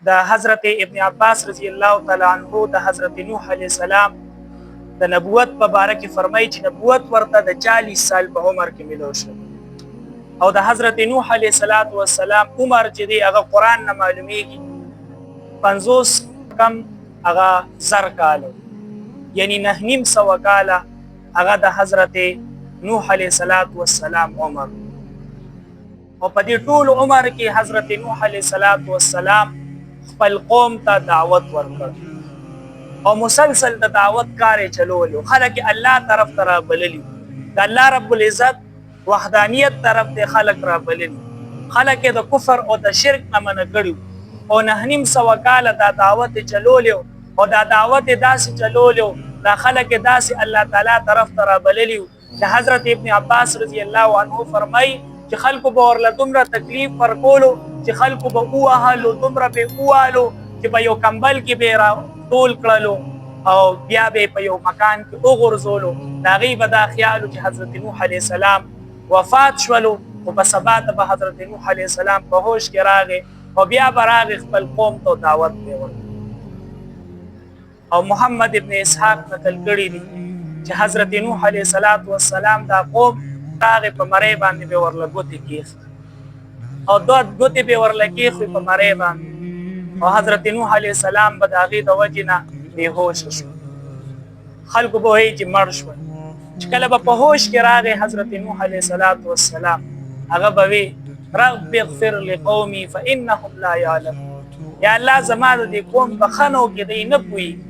د حضرت ابن عباس رضی الله تعالی عنہ د حضرت نوح علیه السلام د نبوت په باره کې فرمایي چې نبوت ورته د 40 سال په عمر کې ملو شو او د حضرت نوح علیه السلام عمر چې دی هغه قران نه معلومیږي 50 کم هغه زر کالو یعنی 900 کاله هغه د حضرت نوح علیه السلام عمر او په دې ټول عمر کې حضرت نوح علیه السلام خپل قوم ته دعوت ورکړ او مسلسل د دعوت کار چلولو خلک الله طرف ته رابللی د الله رب العزت وحدانیت طرف ته خلک رابللی خلک د کفر او د شرک نه منع کړي او 900 کاله د دعوت چلولو او د دعوت داسې چلولو دا خلک داسې الله تعالی طرف ته رابللی چې حضرت ابن عباس رضی الله عنه فرمایي چې خلکو به ورله دومره تکلیف ورکولو چې خلکو به ووهلو دومره به ووهلو چې په یو کمبل کې به را ټول کړلو او بیا به په یو مکان کې وغورځولو د هغوی به دا خیال چې حضرت نوح علیه السلام وفات شولو خو په سبا ته به حضرت نوح علیه السلام په هوش کې راغی او بیا به راغی خپل قوم ته دعوت به ورکړي او محمد ابن اسحاق نقل کړي دي چې حضرت نوح علیه السلام دا قوم راغی په مرۍ باندې به ورله ګوتې کېښ او دوه ګوتې به ورله کېښوي په مرۍ باندې او حضرت نوح علیه السلام به د هغې د وجې نه بېهوشه شو خلکو به وایي چې مړ شول چې کله به په هوش کې راغی حضرت نوح علیه السلام هغه به وی رب اغفر لقومي فانهم لا يعلمون یا الله زما د دې قوم بخښنه وکړي دی نه پوهېږي